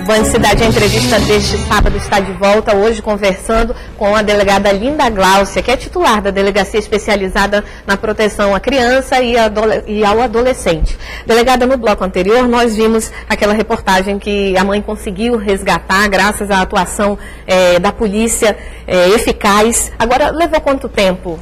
Band Cidade, a entrevista deste sábado está de volta, hoje conversando com a delegada Linda Gláucia, que é titular da Delegacia Especializada na Proteção à Criança e ao Adolescente. Delegada, no bloco anterior nós vimos aquela reportagem que a mãe conseguiu resgatar graças à atuação da polícia eficaz. Agora, levou quanto tempo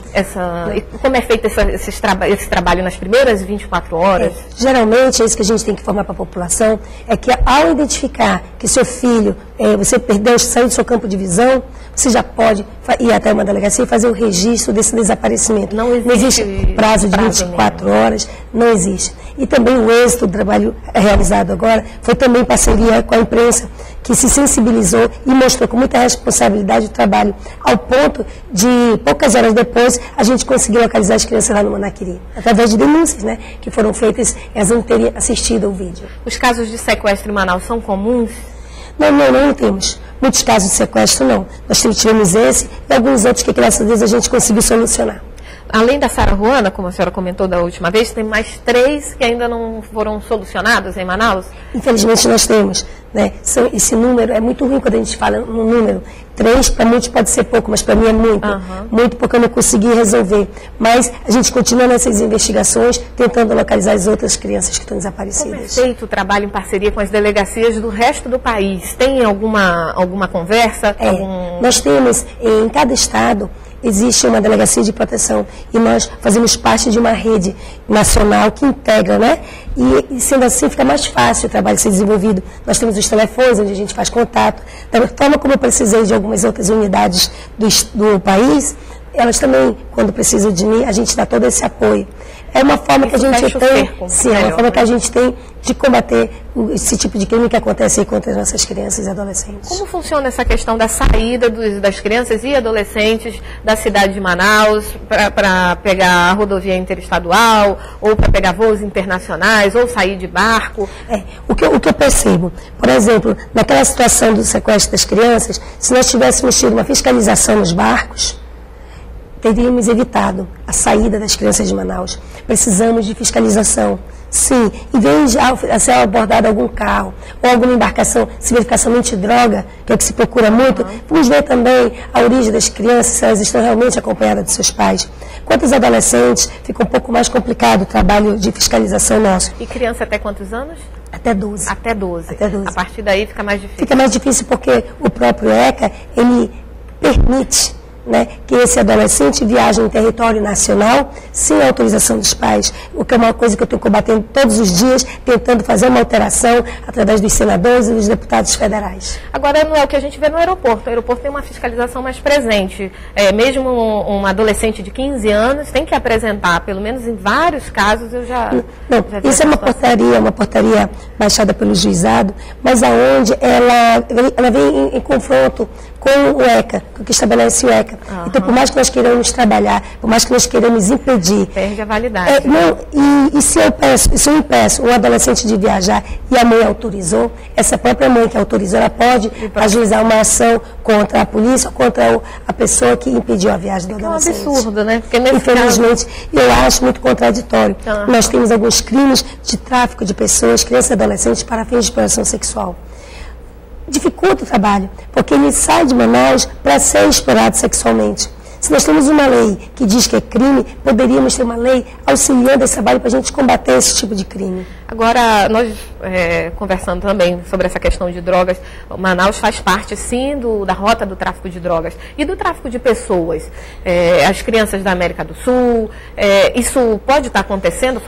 como é feito esse trabalho nas primeiras 24 horas? Geralmente, é isso que a gente tem que informar para a população, é que ao identificar que seu filho, você perdeu, saiu do seu campo de visão, você já pode ir até uma delegacia e fazer o registro desse desaparecimento. Não existe prazo de 24 horas, não existe. E também o êxito do trabalho realizado agora foi também em parceria com a imprensa, que se sensibilizou e mostrou com muita responsabilidade o trabalho, ao ponto de, poucas horas depois, a gente conseguiu localizar as crianças lá no Manaquiri, através de denúncias, né, que foram feitas, elas não teriam assistido ao vídeo. Os casos de sequestro em Manaus são comuns? Não temos. Muitos casos de sequestro, não. Nós tivemos esse e alguns outros que, graças a Deus, a gente conseguiu solucionar. Além da Sara Juana, como a senhora comentou da última vez, tem mais 3 que ainda não foram solucionados em Manaus? Infelizmente nós temos, né? Esse número é muito ruim quando a gente fala no número. 3 para muitos pode ser pouco, mas para mim é muito. Muito porque eu não consegui resolver. Mas a gente continua nessas investigações, tentando localizar as outras crianças que estão desaparecidas. Como é feito o trabalho em parceria com as delegacias do resto do país? Tem alguma conversa? Nós temos, em cada estado, existe uma delegacia de proteção e nós fazemos parte de uma rede nacional que integra, né? E sendo assim fica mais fácil o trabalho ser desenvolvido. Nós temos os telefones onde a gente faz contato. Da forma como eu precisei de algumas outras unidades do país, elas também, quando precisam de mim, a gente dá todo esse apoio. É uma forma que a gente tem, é uma forma que a gente tem de combater esse tipo de crime que acontece aí contra as nossas crianças e adolescentes. Como funciona essa questão da saída das crianças e adolescentes da cidade de Manaus para pegar a rodovia interestadual, ou para pegar voos internacionais, ou sair de barco? O que eu percebo, por exemplo, naquela situação do sequestro das crianças, se nós tivéssemos tido uma fiscalização nos barcos, teríamos evitado a saída das crianças de Manaus. Precisamos de fiscalização. Sim, em vez de ser abordado algum carro ou alguma embarcação, se verificar somente droga, que é o que se procura muito, vamos ver também a origem das crianças, se elas estão realmente acompanhadas de seus pais. Quanto aos adolescentes, fica um pouco mais complicado o trabalho de fiscalização nosso. E criança até quantos anos? Até 12. Até 12. Até 12. A partir daí fica mais difícil. Fica mais difícil porque o próprio ECA, ele permite, né, que esse adolescente viaje em território nacional sem autorização dos pais, o que é uma coisa que eu estou combatendo todos os dias, tentando fazer uma alteração através dos senadores e dos deputados federais. Agora, não é o que a gente vê no aeroporto. O aeroporto tem uma fiscalização mais presente. Mesmo um adolescente de 15 anos tem que apresentar, pelo menos em vários casos eu já vi. Isso é uma portaria baixada pelo juizado, mas aonde ela vem em confronto com o ECA, com o que estabelece o ECA. Então, por mais que nós queiramos trabalhar, por mais que nós queiramos impedir... Perde a validade. Se eu impeço um adolescente de viajar e a mãe autorizou, essa própria mãe que autorizou, ela pode ajuizar uma ação contra a polícia, contra a pessoa que impediu a viagem do adolescente. É um absurdo, né? Porque infelizmente, eu acho muito contraditório. Nós temos alguns crimes de tráfico de pessoas, crianças e adolescentes, para fins de exploração sexual. Dificulta o trabalho, porque ele sai de Manaus para ser explorado sexualmente. Se nós temos uma lei que diz que é crime, poderíamos ter uma lei auxiliando esse trabalho para a gente combater esse tipo de crime. Agora, nós conversando também sobre essa questão de drogas, Manaus faz parte, sim, da rota do tráfico de drogas e do tráfico de pessoas. As crianças da América do Sul, isso pode estar acontecendo?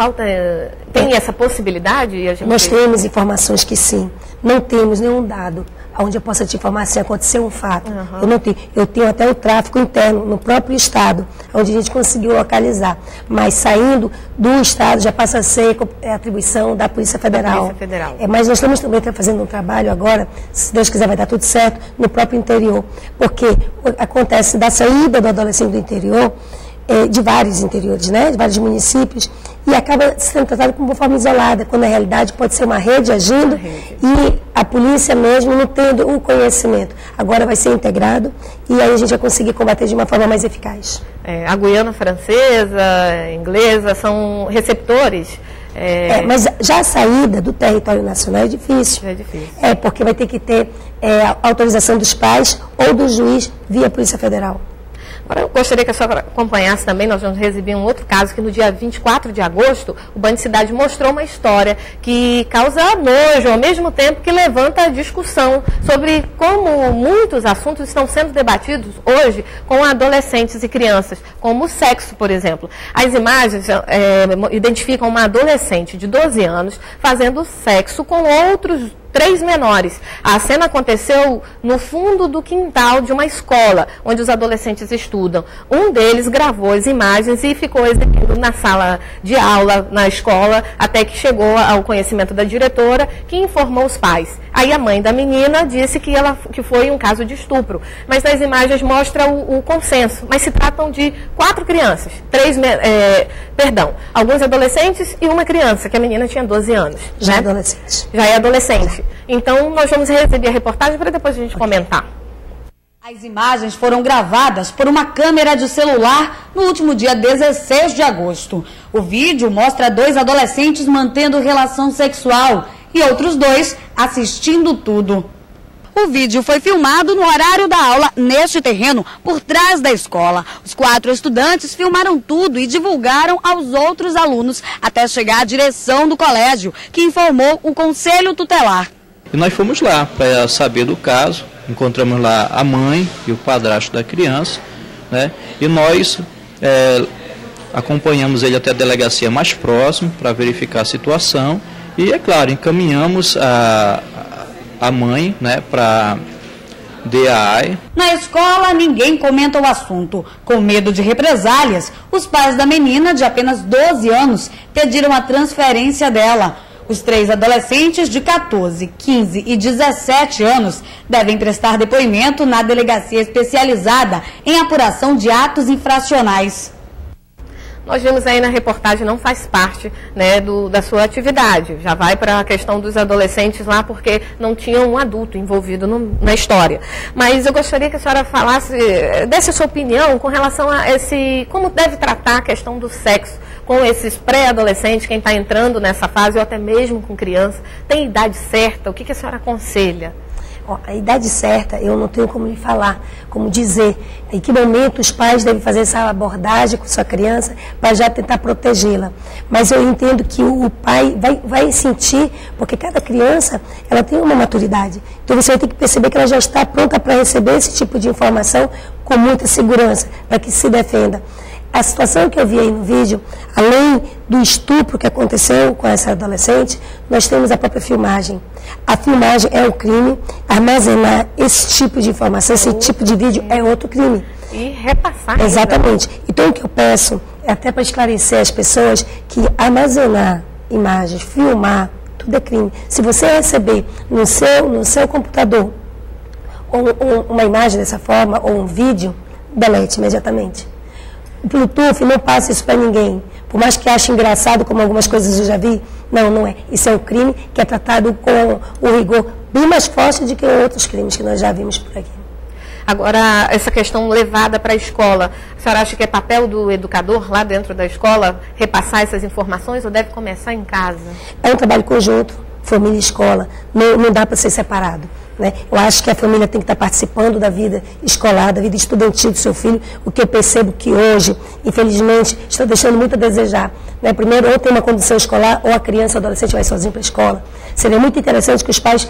Tem essa possibilidade? Nós temos informações que sim. Não temos nenhum dado onde eu possa te informar se aconteceu um fato. Eu não tenho. Eu tenho até o tráfico interno no próprio estado, onde a gente conseguiu localizar. Mas saindo do estado já passa a ser atribuição da Polícia Federal. Mas nós estamos também fazendo um trabalho agora, se Deus quiser vai dar tudo certo, no próprio interior. Porque acontece da saída do adolescente do interior, de vários interiores, né, de vários municípios, e acaba sendo tratado como uma forma isolada, quando na realidade pode ser uma rede agindo e a polícia mesmo não tendo o conhecimento. Agora vai ser integrado e aí a gente vai conseguir combater de uma forma mais eficaz. A Guiana Francesa, inglesa, são receptores Mas já a saída do território nacional é difícil. É difícil. Porque vai ter que ter autorização dos pais ou do juiz via Polícia Federal. Agora, eu gostaria que a senhora acompanhasse também, nós vamos receber um outro caso, que no dia 24 de agosto, o Band Cidade mostrou uma história que causa nojo, ao mesmo tempo que levanta discussão sobre como muitos assuntos estão sendo debatidos hoje com adolescentes e crianças, como o sexo, por exemplo. As imagens identificam uma adolescente de 12 anos fazendo sexo com outros 3 menores. A cena aconteceu no fundo do quintal de uma escola, onde os adolescentes estudam. Um deles gravou as imagens e ficou exibindo na sala de aula, na escola, até que chegou ao conhecimento da diretora, que informou os pais. Aí a mãe da menina disse que foi um caso de estupro. Mas nas imagens mostra o consenso. Mas se tratam de 4 crianças, alguns adolescentes e uma criança, que a menina tinha 12 anos. Já é adolescente. Já é adolescente. Então, nós vamos receber a reportagem para depois a gente comentar. As imagens foram gravadas por uma câmera de celular no último dia 16 de agosto. O vídeo mostra 2 adolescentes mantendo relação sexual e outros 2 assistindo tudo. O vídeo foi filmado no horário da aula neste terreno por trás da escola. Os 4 estudantes filmaram tudo e divulgaram aos outros alunos até chegar à direção do colégio, que informou o conselho tutelar. E nós fomos lá para saber do caso, encontramos lá a mãe e o padrasto da criança, né? E nós acompanhamos ele até a delegacia mais próxima para verificar a situação e, é claro, encaminhamos a mãe, né, para DAI. Na escola, ninguém comenta o assunto. Com medo de represálias, os pais da menina, de apenas 12 anos, pediram a transferência dela. Os 3 adolescentes de 14, 15 e 17 anos devem prestar depoimento na delegacia especializada em apuração de atos infracionais. Nós vimos aí na reportagem, não faz parte, né, da sua atividade. Já vai para a questão dos adolescentes lá, porque não tinha um adulto envolvido na história. Mas eu gostaria que a senhora falasse, desse a sua opinião com relação a como deve tratar a questão do sexo com esses pré-adolescentes, quem está entrando nessa fase, ou até mesmo com criança. Tem idade certa? O que a senhora aconselha? A idade certa, eu não tenho como lhe falar, como dizer em que momento os pais devem fazer essa abordagem com sua criança para já tentar protegê-la. Mas eu entendo que o pai vai sentir, porque cada criança ela tem uma maturidade. Então você vai ter que perceber que ela já está pronta para receber esse tipo de informação com muita segurança, para que se defenda. A situação que eu vi aí no vídeo, além do estupro que aconteceu com essa adolescente, nós temos a própria filmagem. A filmagem é um crime, armazenar esse tipo de informação, esse tipo de vídeo é outro crime. E repassar. Exatamente. Então o que eu peço, é até para esclarecer as pessoas, que armazenar imagens, filmar, tudo é crime. Se você receber no seu computador uma imagem dessa forma, ou um vídeo, delete imediatamente. O Bluetooth não passa isso para ninguém. Por mais que ache engraçado, como algumas coisas eu já vi, não é. Isso é um crime que é tratado com o rigor bem mais forte do que outros crimes que nós já vimos por aqui. Agora, essa questão levada para a escola, a senhora acha que é papel do educador lá dentro da escola repassar essas informações ou deve começar em casa? É um trabalho conjunto, família e escola, não dá para ser separado. Né? Eu acho que a família tem que estar participando da vida escolar, da vida estudantil do seu filho, o que eu percebo que hoje, infelizmente, está deixando muito a desejar. Né? Primeiro, ou tem uma condição escolar, ou a criança ou adolescente vai sozinho para a escola. Seria muito interessante que os pais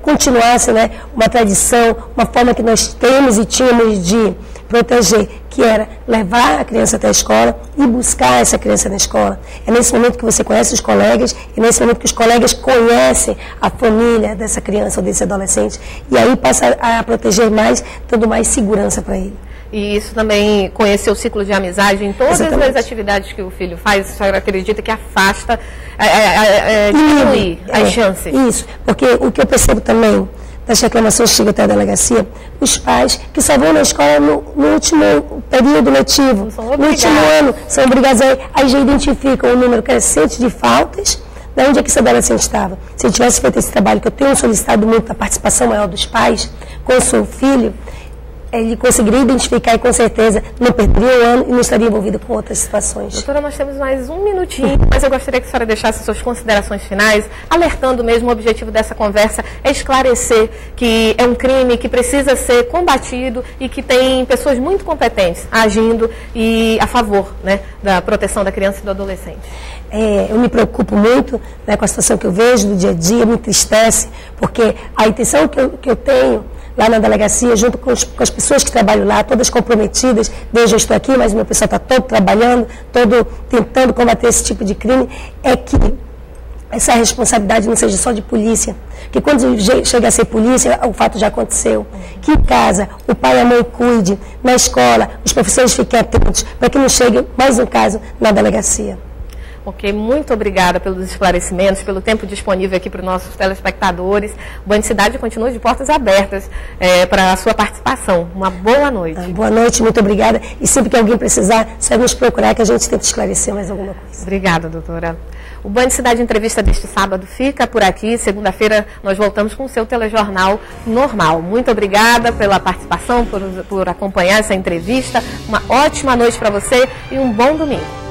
continuassem, né, uma tradição, uma forma que nós temos e tínhamos de proteger, que era levar a criança até a escola e buscar essa criança na escola. É nesse momento que você conhece os colegas, é nesse momento que os colegas conhecem a família dessa criança ou desse adolescente, e aí passa a proteger mais, dando mais segurança para ele. E isso também, conhecer o ciclo de amizade em todas Exatamente. as atividades que o filho faz, a senhora acredita que afasta, diminui as chances? Isso, porque o que eu percebo também das reclamações que chegam até a delegacia, os pais que só vão na escola no último período letivo, no último ano, são obrigados aí já identificam um número crescente de faltas, de onde é que esse adolescente estava. Se ele tivesse feito esse trabalho, que eu tenho solicitado muito a participação maior dos pais com o seu filho, ele conseguiria identificar e com certeza não perderia o ano e não estaria envolvido com outras situações. Doutora, nós temos mais um minutinho, mas eu gostaria que a senhora deixasse suas considerações finais, alertando mesmo o objetivo dessa conversa é esclarecer que é um crime que precisa ser combatido e que tem pessoas muito competentes agindo e a favor, né, da proteção da criança e do adolescente. Eu me preocupo muito, né, com a situação que eu vejo do dia a dia, me entristece, porque a intenção que eu tenho lá na delegacia, junto com as pessoas que trabalham lá, todas comprometidas, desde eu estou aqui, mas o meu pessoal está todo trabalhando, todo tentando combater esse tipo de crime, é que essa responsabilidade não seja só de polícia, que quando chega a ser polícia, o fato já aconteceu, que em casa o pai e a mãe cuide, na escola, os professores fiquem atentos, para que não chegue mais um caso na delegacia. Ok, muito obrigada pelos esclarecimentos, pelo tempo disponível aqui para os nossos telespectadores. O Band Cidade continua de portas abertas para a sua participação. Uma boa noite. Boa noite, muito obrigada. E sempre que alguém precisar, só nos procurar que a gente tenta esclarecer mais alguma coisa. Obrigada, doutora. O Band Cidade Entrevista deste sábado fica por aqui. Segunda-feira nós voltamos com o seu telejornal normal. Muito obrigada pela participação, por acompanhar essa entrevista. Uma ótima noite para você e um bom domingo.